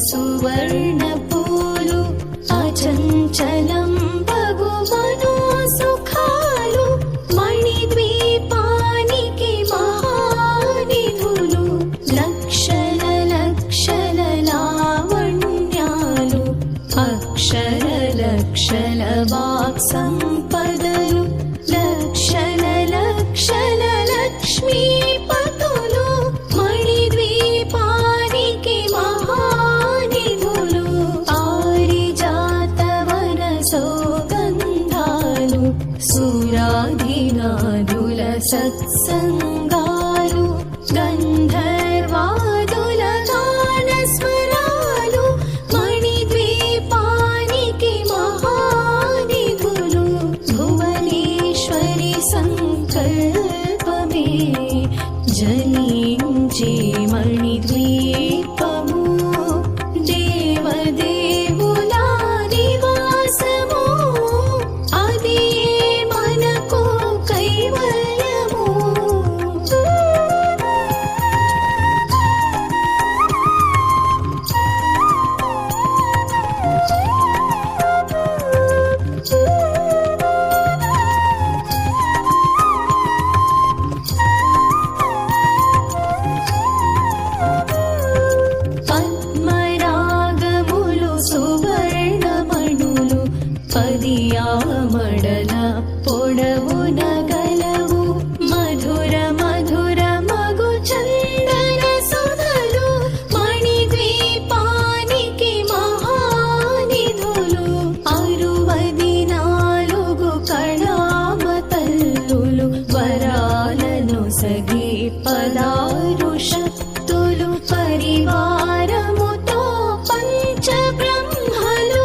సువర్ణపూలు అచంచలం భగువను సుఖాలు మణిద్వీపానికి మహానిధులు లక్షల లక్షల లావణ్యాలు అక్షర లక్షల వాక్ సంపదలు లక్షల లక్షల లక్ష్మీపతులు మణిద్వీపానికి మహానిధులు పారిజాతవన సౌగంధాలు సురాధినాదుల సత్సంగాలు గంధర్వాదుల గానస్వరాలు మణిద్వీపానికి మహానిధులు భువనేశ్వరి సంకల్పమే జనించే మణిద్వీపము దేవదేవుల నివాసము అది మనకు కైవల్యము. పద్మరాగములు సువర్ణమణులు పదియామడల పొడవున గలవు మధుర మధుర మగు చందన సుధలు మణిద్వీపానికి మహానిధులు 64 కళామతల్లులు వరాలను సగి 16 శక్తులు పరివారముతో పంచబ్రహ్మలు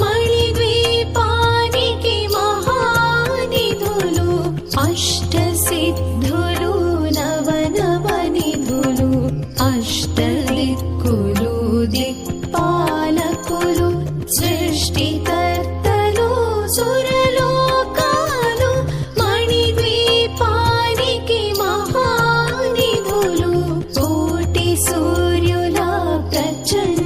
మణిద్వీపానికి మహానిధులు అష్టసిద్ధులు నవనవనిధులు అష్టదిక్కులు దిక్పాలకులు సృష్టిక